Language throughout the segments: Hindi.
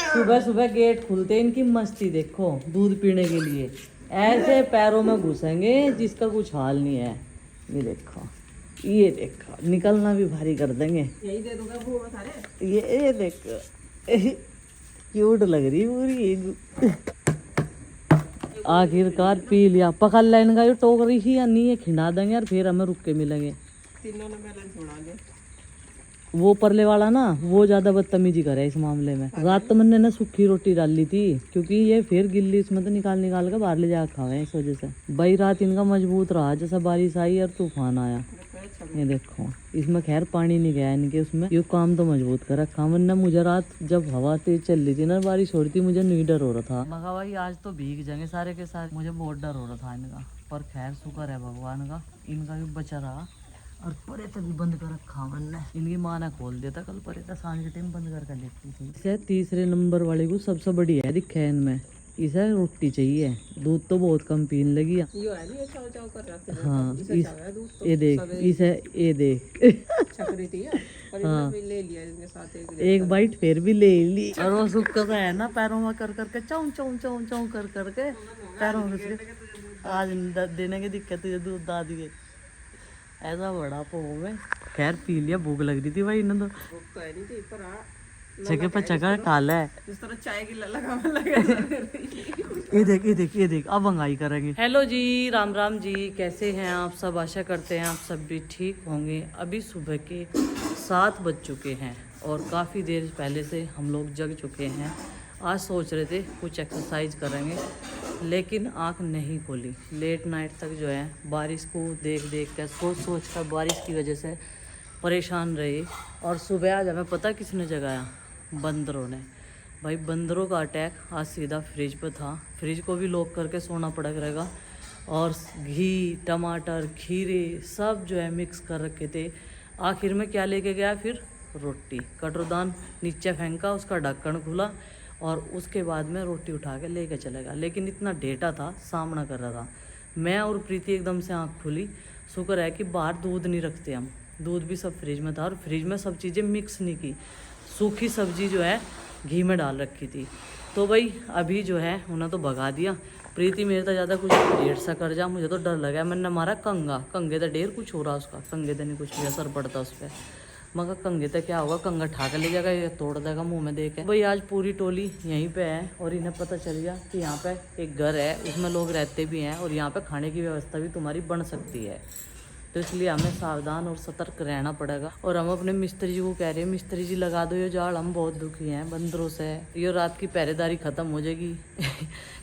सुबह सुबह गेट खुलते इनकी मस्ती देखो, दूध पीने के लिए ऐसे पैरों में घुसेंगे जिसका कुछ हाल नहीं है। ये देखो निकलना भी भारी कर देंगे। यही दे दूंगा वो सारे। ये देखो क्यूट लग रही पूरी। आखिरकार पी लिया। पकड़ ले इनका ये टोकरी ही या नहीं है, खिंडा देंगे यार, फिर हमें रुक के मिलेंगे। तीनों ने बैलेंस उड़ा लिया। वो परले वाला ना वो ज्यादा बदतमीजी करे इस मामले में। रात तो मैंने ना सूखी रोटी डाल ली थी, क्योंकि ये फिर गिल्ली इसमें तो निकाल निकाल के बाहर ले जाकर खावे इस वजह से। भाई रात इनका मजबूत रहा, जैसा बारिश आई और तूफान आया। ये देखो इसमें खैर पानी नहीं गया इनके उसमें, ये काम तो मजबूत कर रखा। वरना मुझे रात जब हवा तेज चल रही थी ना, बारिश हो रही थी, मुझे नहीं डर हो रहा था। मगा भाई आज तो भीग जाएंगे सारे के साथ, मुझे बहुत डर हो रहा था इनका। पर खैर शुक्र है भगवान का, इनका भी बचा रहा। और परे तभी बंद कर रखा मैंने, इनकी माँ ने खोल दिया था कल। परे था सांझ के टाइम बंद करके देखती थी। इसे तीसरे नंबर वाले को सबसे बढ़िया है दिखा है इनमें, इसे रोटी चाहिए। दूध तो बहुत कम पीने लगी है। हाँ ये देख इसे, ये देख हाँ एक बाइट फिर भी ले ली। और वो सुक्का सा है ना, पैरों में कर करके चाऊ चाऊ चाऊ चाऊ कर करके पैरों में आज देने की दिक्कत है, दूध दा दिए ऐसा बड़ा पो में। खैर पी लिया, भूख लग रही थी भाई इन्हें तो जगह पर जगह काला है। इस तरह चाय की लगा लगा। ये देख अब अंगाई करेंगे। हेलो जी, राम राम जी, कैसे हैं आप सब? आशा करते हैं आप सब भी ठीक होंगे। अभी सुबह के 7 बज चुके हैं और काफ़ी देर पहले से हम लोग जग चुके हैं। आज सोच रहे थे कुछ एक्सरसाइज करेंगे, लेकिन आँख नहीं खोली। लेट नाइट तक जो है बारिश को देख देख कर, सोच कर बारिश की वजह से परेशान रहे। और सुबह आज हमें पता किसने जगाया? बंदरों ने। भाई बंदरों का अटैक आज सीधा फ्रिज पर था। फ्रिज को भी लॉक करके सोना पड़ा रहेगा। और घी, टमाटर, खीरे सब जो है मिक्स कर रखे थे। आखिर में क्या लेके गया फिर? रोटी। कटोरदान नीचे फेंका, उसका ढक्कन खुला और उसके बाद में रोटी उठा के लेके चलेगा। लेकिन इतना डेटा था, सामना कर रहा था। मैं और प्रीति एकदम से आँख खुली। शुक्र है कि बाहर दूध नहीं रखते हम, दूध भी सब फ्रिज में था। और फ्रिज में सब चीज़ें मिक्स नहीं की, सूखी सब्जी जो है घी में डाल रखी थी। तो भाई अभी जो है उन्हें तो भगा दिया। प्रीति मेरे तो ज़्यादा कुछ ढेर सा कर जा, मुझे तो डर लगा। मैंने मारा कंगे तो ढेर कुछ हो रहा उसका, कंगे तो नहीं कुछ भी असर पड़ता उस पर। मगर कंगे तो क्या होगा, कंगा ठा कर ले जाएगा, ये तोड़ देगा मुंह में देके। भाई आज पूरी टोली यहीं पे है और इन्हें पता चल गया कि यहाँ पे एक घर है, उसमें लोग रहते भी हैं और यहाँ पे खाने की व्यवस्था भी तुम्हारी बन सकती है। तो इसलिए हमें सावधान और सतर्क रहना पड़ेगा। और हम अपने मिस्त्री जी को कह रहे हैं, मिस्त्री जी लगा दो ये जाल, हम बहुत दुखी हैं बंदरों से। ये रात की पहरेदारी ख़त्म हो जाएगी।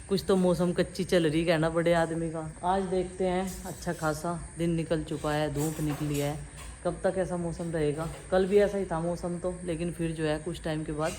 कुछ तो मौसम कच्ची चल रही, कहना बड़े आदमी का। आज देखते हैं, अच्छा खासा दिन निकल चुका है, धूप निकली है। कब तक ऐसा मौसम रहेगा? कल भी ऐसा ही था मौसम तो, लेकिन फिर जो है कुछ टाइम के बाद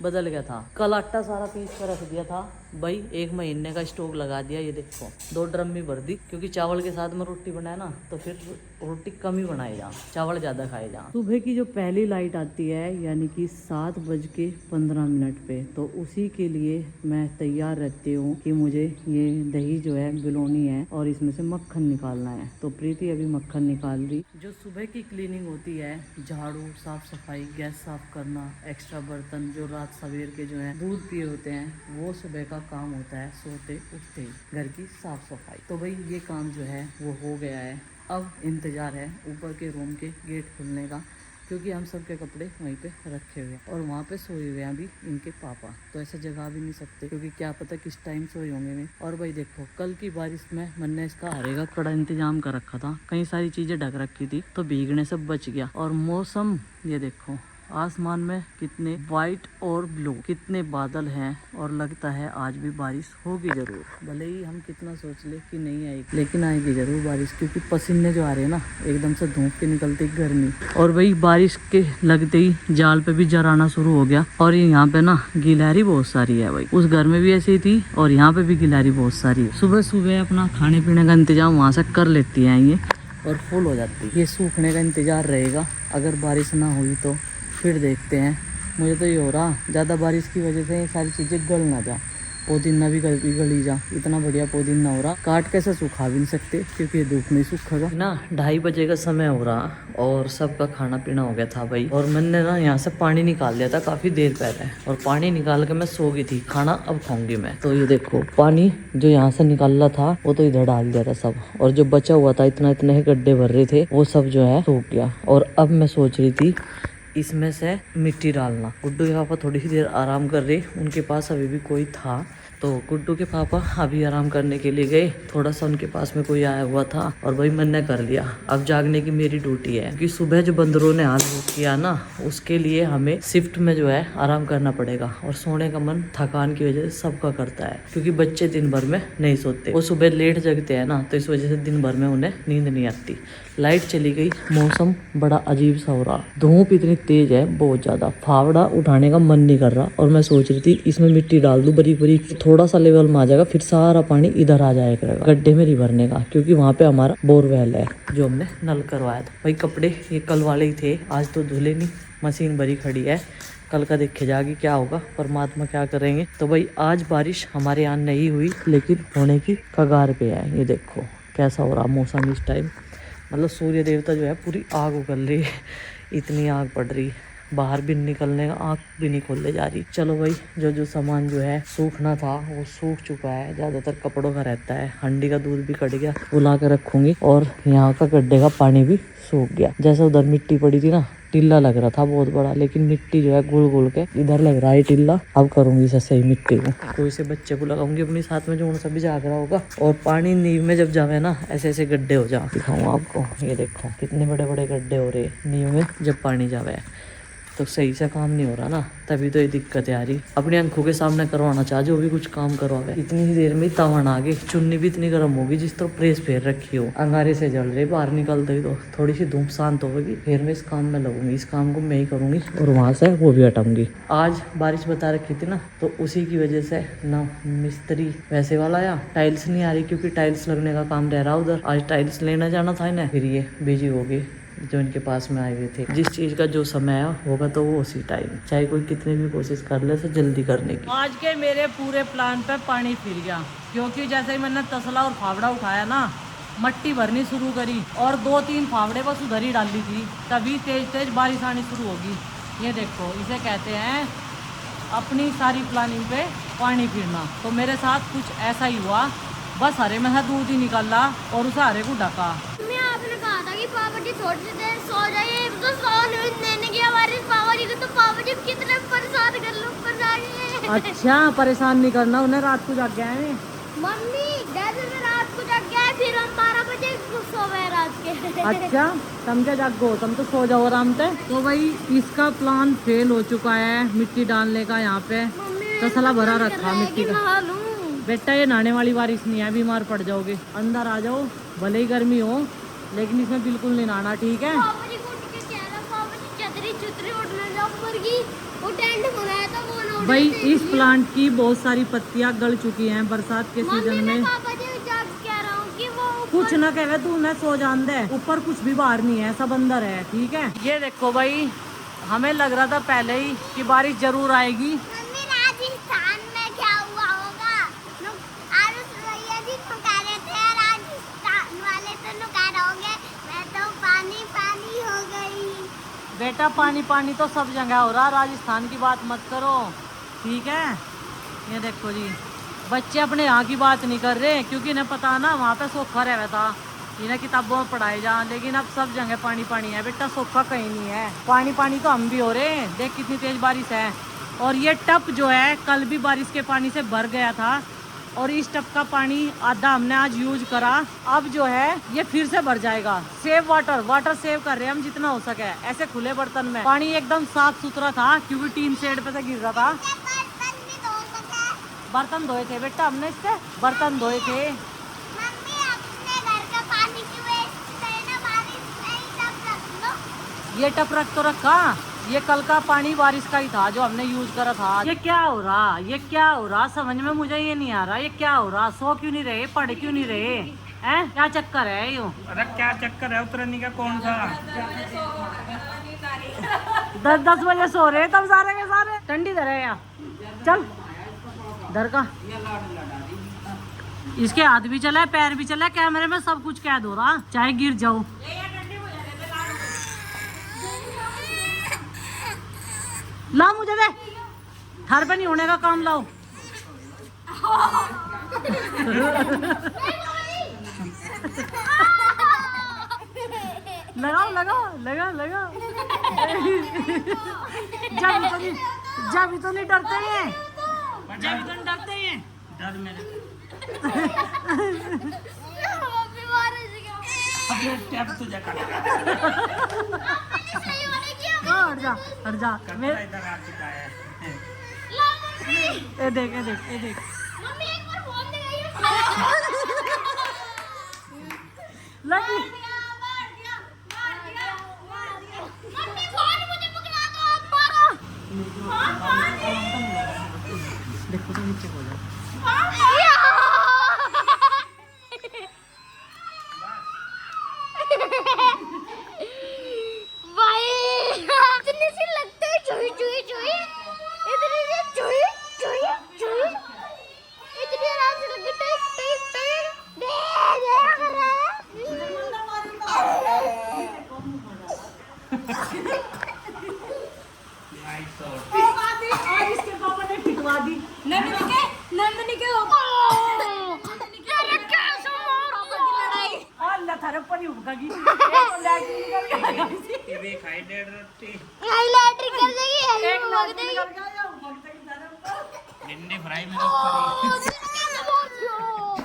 बदल गया था। कल आटा सारा पीस कर रख दिया था भाई, 1 महीने का स्टॉक लगा दिया। ये देखो 2 ड्रम में भर दी, क्योंकि चावल के साथ में रोटी बनाए ना तो फिर रोटी कम ही बनाए जा, चावल ज़्यादा खाए जा। सुबह की जो पहली लाइट आती है यानी कि 7:15 पे, तो उसी के लिए मैं तैयार रहती हूँ कि मुझे ये दही जो है बिलोनी है और इसमें से मक्खन निकालना है। तो प्रीति अभी मक्खन निकाल रही। जो सुबह की क्लीनिंग होती है, झाड़ू, साफ सफाई, गैस साफ करना, एक्स्ट्रा बर्तन जो रात सवेर के जो है दूध पिए होते हैं, वो सुबह का काम होता है सोते उठते ही, घर की साफ सफाई। तो भाई ये काम जो है वो हो गया है। अब इंतज़ार है ऊपर के रूम के गेट खुलने का, क्योंकि हम सब के कपड़े वहीं पे रखे हुए हैं और वहाँ पे सोए हुए हैं अभी इनके पापा। तो ऐसे जगा भी नहीं सकते, क्योंकि क्या पता किस टाइम सोए होंगे में। और भाई देखो कल की बारिश में मैंने इसका हरेगा कड़ा इंतजाम कर रखा था, कई सारी चीज़ें ढक रखी थी, तो भीगने से बच गया। और मौसम ये देखो, आसमान में कितने वाइट और ब्लू कितने बादल हैं और लगता है आज भी बारिश होगी जरूर। भले ही हम कितना सोच ले कि नहीं आएगी, लेकिन आएगी जरूर बारिश, क्योंकि पसीने जो आ रहे हैं ना एकदम से धूप के निकलते गर्मी। और भाई बारिश के लगते ही जाल पे भी जर आना शुरू हो गया। और यहाँ पे ना गिलहरी बहुत सारी है भाई, उस घर में भी ऐसी थी और यहाँ पे भी गिलहरी बहुत सारी है। सुबह सुबह अपना खाने पीने का इंतजाम वहाँ से कर लेती है ये और फुल हो जाती है। ये सूखने का इंतजार रहेगा, अगर बारिश ना हुई तो फिर देखते हैं। मुझे तो ये हो रहा ज़्यादा बारिश की वजह से ये सारी चीज़ें गल ना जा, पुदीना भी गली जा, इतना बढ़िया पुदीना हो रहा, काट कैसे सुखा भी नहीं सकते क्योंकि धूप में सूखेगा ना। 2:30 बजे का समय हो रहा और सबका खाना पीना हो गया था भाई। और मैंने ना यहाँ से पानी निकाल दिया था काफी देर पहले, और पानी निकाल के मैं सो गई थी। खाना अब खाऊंगी मैं। तो ये देखो पानी जो यहाँ से निकालना था वो तो इधर डाल दिया था सब, और जो बचा हुआ था इतने गड्ढे भर रहे थे वो सब जो है सूख गया। और अब मैं सोच रही थी इसमें से मिट्टी डालना। गुड्डू के पापा थोड़ी सी देर आराम कर रहे, उनके पास अभी भी कोई था, तो गुड्डू के पापा अभी आराम करने के लिए गए। थोड़ा सा उनके पास में कोई आया हुआ था और भाई मैंने कर लिया। अब जागने की मेरी ड्यूटी है, क्योंकि सुबह जो बंदरों ने हाल किया ना, उसके लिए हमें शिफ्ट में जो है आराम करना पड़ेगा। और सोने का मन थकान की वजह से सबका करता है, क्योंकि बच्चे दिन भर में नहीं सोते, वो सुबह लेट जगते हैं ना, तो इस वजह से दिन भर में उन्हें नींद नहीं आती। लाइट चली गई, मौसम बड़ा अजीब सा हो रहा, धूप इतनी तेज है बहुत ज्यादा, फावड़ा उठाने का मन नहीं कर रहा। और मैं सोच रही थी इसमें मिट्टी डाल दूं बरीक बरीक, थोड़ा सा लेवल में आ जाएगा, फिर सारा पानी इधर आ जाएगा करेगा गड्ढे में नहीं भरने का, क्योंकि वहाँ पे हमारा बोरवेल है जो हमने नल करवाया था। भाई कपड़े ये कल वाले ही थे, आज तो धुले नहीं, मशीन भरी खड़ी है, कल का देखे जाएगी क्या होगा, परमात्मा क्या करेंगे। तो भाई आज बारिश हमारे यहाँ नहीं हुई, लेकिन होने की कगार पे है। ये देखो कैसा हो रहा मौसम इस टाइम, मतलब सूर्य देवता जो है पूरी आग उगल रही है, इतनी आग पड़ रही, बाहर भी निकलने का आँख भी नहीं खोलने जा रही। चलो भाई जो सामान जो है सूखना था वो सूख चुका है, ज़्यादातर कपड़ों का रहता है। हंडी का दूध भी कट गया, वो ला कर रखूँगी। और यहाँ का गड्ढे का पानी भी सूख गया। जैसे उधर मिट्टी पड़ी थी ना, टिल्ला लग रहा था बहुत बड़ा, लेकिन मिट्टी जो है गोल गोल के इधर लग रहा है टिल्ला। अब करूंगी इसे सही मिट्टी को, तो इसे बच्चे को लगाऊंगी अपने साथ में, जो उन सभी जाग रहा होगा। और पानी नींव में जब जावे ना, ऐसे ऐसे गड्ढे हो जा, दिखाऊँ आपको। ये देखो कितने बड़े बड़े गड्ढे हो रहे नींव में जब पानी जावे, तो सही से काम नहीं हो रहा ना, तभी तो ये दिक्कत आ रही। अपनी आंखों के सामने करवाना चाह जो भी कुछ काम करवावे, इतनी ही देर में तवन आ गई। चुन्नी भी इतनी गर्म होगी जिस तरह प्रेस फेर रखी हो, अंगारे से जल रहे, बाहर निकलते ही तो थोड़ी सी धूप शांत होगी, फिर मैं इस काम में लगूंगी। इस काम को मैं ही करूंगी और वहाँ से वो भी हटाऊंगी। आज बारिश बता रखी थी ना, तो उसी की वजह से ना मिस्त्री वैसे वाला आया, टाइल्स नहीं आ रही क्योंकि टाइल्स लगने का काम रह रहा उधर। आज टाइल्स लेना जाना था इन्हें, फिर ये बिजी हो गई जो इनके पास में आए हुए थे। जिस चीज का जो समय होगा तो वो उसी टाइम, चाहे कोई कितनी भी कोशिश कर ले तो जल्दी करने की। आज के मेरे पूरे प्लान पे पानी फिर गया, क्योंकि जैसे ही मैंने तसला और फावड़ा उठाया ना, मट्टी भरनी शुरू करी और 2-3 फावड़े बस उधर ही डाली थी, तभी तेज तेज बारिश आनी शुरू होगी। ये देखो इसे कहते हैं अपनी सारी प्लानिंग पे पानी फिरना। तो मेरे साथ कुछ ऐसा ही हुआ, बस हरे में से दूध ही निकाला और उसे हरे को ढका। आपने कहा था कि पापा जी थोड़ी सी देर सो जाइए, तो सोने की बारिश पापा जी को, तो पापा जी कितने परेशान कर लो पर अच्छा परेशान नहीं करना उन्हें, रात को जाग गया है मम्मी, जैसे मैं रात को जाग गया फिर हम 12 बजे सो गए रात के। अच्छा तुम क्या जागो, तुम तो सो जाओ आराम से। तो भाई इसका प्लान फेल हो चुका है मिट्टी डालने का। यहाँ पे तसला भरा रखा मिट्टी का। बेटा ये नहाने वाली बारिश नहीं है, बीमार पड़ जाओगे, अंदर आ जाओ, भले ही गर्मी हो लेकिन इसमें बिल्कुल नहीं नहाना, ठीक है। भाई इस प्लांट की बहुत सारी पत्तियां गल चुकी हैं बरसात के सीजन में। कुछ ना कहे तू, मैं सो जान दे, ऊपर कुछ भी बाहर नहीं है, सब अंदर है, ठीक है। ये देखो भाई हमें लग रहा था पहले ही कि बारिश जरूर आएगी। बेटा पानी पानी तो सब जगह हो रहा, राजस्थान की बात मत करो, ठीक है। ये देखो जी बच्चे अपने यहाँ की बात नहीं कर रहे, क्योंकि इन्हें पता ना वहाँ पे सूखा रहा था, इन्हें किताबों में पढ़ाए जा, लेकिन अब सब जगह पानी पानी है। बेटा सूखा कहीं नहीं है, पानी पानी तो हम भी हो रहे हैं। देख कितनी तेज बारिश है, और ये टप जो है कल भी बारिश के पानी से भर गया था, और इस टप का पानी आधा हमने आज यूज करा। अब जो है ये फिर से भर जाएगा। सेव वाटर सेव कर रहे हैं हम जितना हो सके। ऐसे खुले बर्तन में पानी एकदम साफ सुथरा था, क्योंकि टीन शेड पे से गिर रहा था। बर्तन धोए थे बेटा हमने, इससे बर्तन धोए थे। ये टप रख तो रखा, ये कल का पानी बारिश का ही था जो हमने यूज करा था। ये क्या हो रहा, ये क्या हो रहा, समझ में मुझे ये नहीं आ रहा। ये क्या हो रहा, सो क्यों नहीं रहे, पढ़ क्यों नहीं रहे हैं, क्या चक्कर है यो? अरे क्या चक्कर है, उतरने का कौन सा? 10-10 बजे सो रहे तब सारे के सारे। ठंडी दे रहे हैं, चल डर का इसके हाथ भी चला है, पैर भी चला है, कैमरे में सब कुछ कैद हो रहा, चाहे गिर जाओ। लाओ मुझे दे, घर पे नहीं होने का काम लाओ। लगाओ लगाओ लगाओ लगाओ। जब तो नहीं डरते हैं, जब तो नहीं डरते हैं। डर मेरे टैप तुझे काटेगा। हट जा हट जा। इधर आ चुका है। ये देख ये देख ये देख। लगी देखो तो नीचे हो जाए।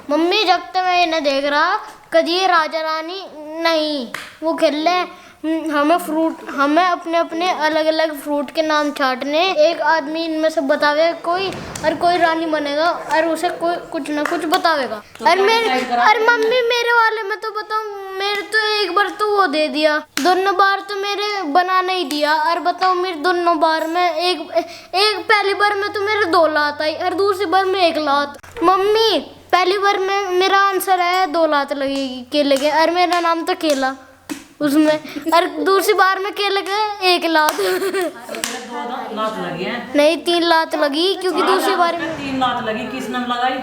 मम्मी जब तक मैं इन्हें देख रहा कभी राजा रानी नहीं, वो खेल रहे हमें अपने अपने अलग अलग फ्रूट के नाम छाटने, एक आदमी इनमें से बतावे कोई और कोई रानी बनेगा और उसे कोई कुछ ना कुछ बतावेगा। और मम्मी मेरे वाले में तो बताऊं, मेरे तो एक बार तो वो दे दिया, दोनों बार तो मेरे बना नहीं दिया। और बताओ मेरे दोनों बार में एक पहली बार में तो मेरे 2 लात आई और दूसरी बार में 1 लात। मम्मी पहली बार में मेरा आंसर है 2 लात लगेगी केले के और मेरा नाम तो केला उसमें, और दूसरी बार में केले के 1 लात। 2 लात लगी है? नहीं 3 लात लगी, क्योंकि दूसरी बार में 3 लात लगी। किसने लगाई?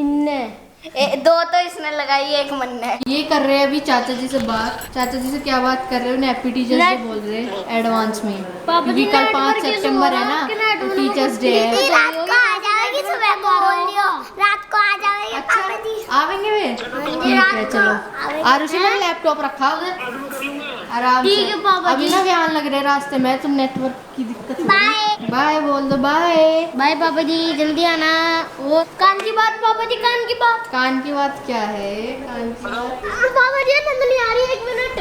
इनने 2 तो इसने लगाई, 1 मन ने। ये कर रहे हैं अभी चाचा जी से बात। चाचा जी से क्या बात कर रहे हैं? उन्हें हैप्पी टीचर्स डे बोल रहे हैं एडवांस में, क्योंकि कल 5 सितंबर है ना, टीचर्स डे है। रात को आ जाएगी, सुबह को बोल दियो रात को आ जाएगी। अच्छा आवेंगे वे? ठीक है चलो। आरुषि ने लैपटॉप रखा उधर आराम से। ठीक है पापा अभी ना ध्यान लग रहे रास्ते में, तुम नेटवर्क की दिक्कत। बाय बोल दो। बाय बाय पापा जी, जल्दी आना। वो कान की बात पापा जी, कान की बात। कान की बात क्या है? कान की बात पापा जी नंदनी आ रही है, 1 मिनट।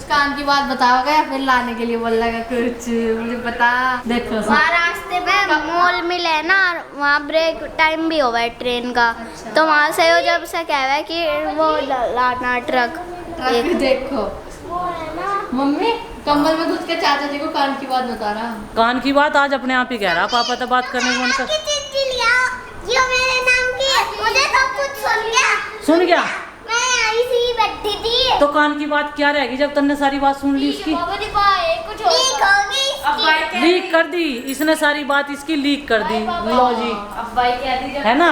कान की बात बताओगे या फिर लाने के लिए बोल लगा कुछ? मुझे पता। देखो वहाँ रास्ते में मॉल मिले है ना, वहाँ ब्रेक टाइम भी हुआ है ट्रेन का। अच्छा। तो वहाँ से वो जब से कह रहा है कि वो लाना ट्रक। देखो मम्मी कंबल में घुस के चाचा जी को कान की बात बता रहा। कान की बात आज अपने आप ही कह रहा। पापा तो बात करने को मन कर। ये मेरे नाम की, मुझे सब कुछ सुन गया? मैं आई सी बैठी थी। तो कान की बात क्या रहेगी जब तुमने सारी बात सुन ली उसकी? पापा जी बाय, कुछ होगी लीक कर दी इसने, सारी बात इसकी लीक कर दी। लो जी अब भाई कह दीजिए है ना।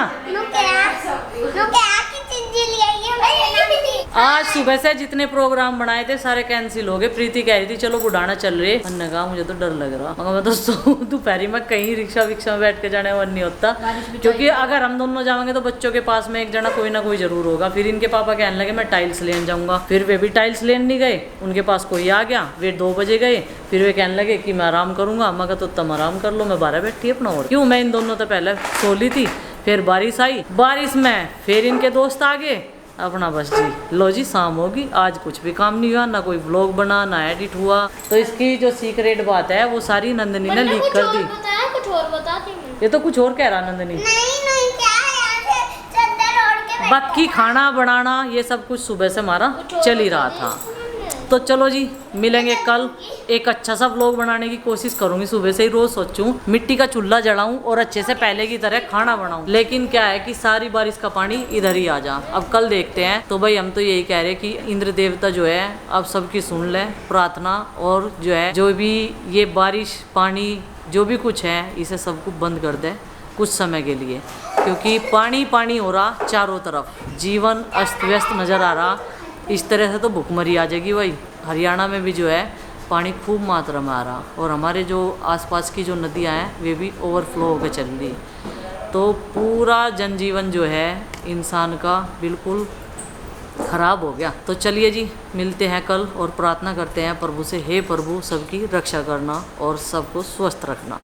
आज आज सुबह से जितने प्रोग्राम बनाए थे सारे कैंसिल हो गए। प्रीति कह रही थी चलो बुढ़ाना चल रही है, मैंने कहा मुझे तो डर लग रहा। मगर मैं तो दोपहरी में कहीं रिक्शा विक्शा में बैठ के जाने वाला नहीं होता, क्योंकि अगर हम दोनों जाएंगे तो बच्चों के पास में एक जना कोई ना कोई जरूर होगा। फिर इनके पापा कहने लगे मैं टाइल्स लेने जाऊंगा, फिर वे भी टाइल्स लेने नहीं गए, उनके पास कोई आ गया, वे 2 बजे गए। फिर वे कहने लगे कि मैं आराम करूंगा। मगर तो तुम आराम कर लो, मैं 12 बैठी अपना। और क्यों, मैं इन दोनों तो पहले सो ली थी। फिर बारिश आई, बारिश में फिर इनके दोस्त आ गए अपना। बस जी लो जी शाम होगी, आज कुछ भी काम नहीं हुआ, ना कोई व्लॉग बना ना एडिट हुआ। तो इसकी जो सीक्रेट बात है वो सारी नंदनी ने लीक कर दी। कुछ और बताती हूँ। ये तो कुछ और कह रहा नंदनी। नहीं क्या है, चद्दर ओढ़ के बाकी खाना बनाना ये सब कुछ सुबह से हमारा चल ही रहा था। तो चलो जी मिलेंगे कल। एक अच्छा सा व्लॉग बनाने की कोशिश करूंगी। सुबह से ही रोज सोचूं मिट्टी का चूल्हा जलाऊं और अच्छे से पहले की तरह खाना बनाऊं, लेकिन क्या है कि सारी बारिश का पानी इधर ही आ जा। अब कल देखते हैं। तो भाई हम तो यही कह रहे कि इंद्र देवता जो है अब सबकी सुन ले प्रार्थना, और जो है जो भी ये बारिश पानी जो भी कुछ है इसे सबको बंद कर दे। कुछ समय के लिए, क्योंकि पानी पानी हो रहा चारों तरफ, जीवन अस्त व्यस्त नज़र आ रहा। इस तरह से तो भुखमरी आ जाएगी भाई। हरियाणा में भी जो है पानी खूब मात्रा में आ रहा, और हमारे जो आसपास की जो नदियाँ हैं वे भी ओवरफ्लो होकर चल रही। तो पूरा जनजीवन जो है इंसान का बिल्कुल ख़राब हो गया। तो चलिए जी, मिलते हैं कल और प्रार्थना करते हैं प्रभु से, हे प्रभु सबकी रक्षा करना और सबको स्वस्थ रखना।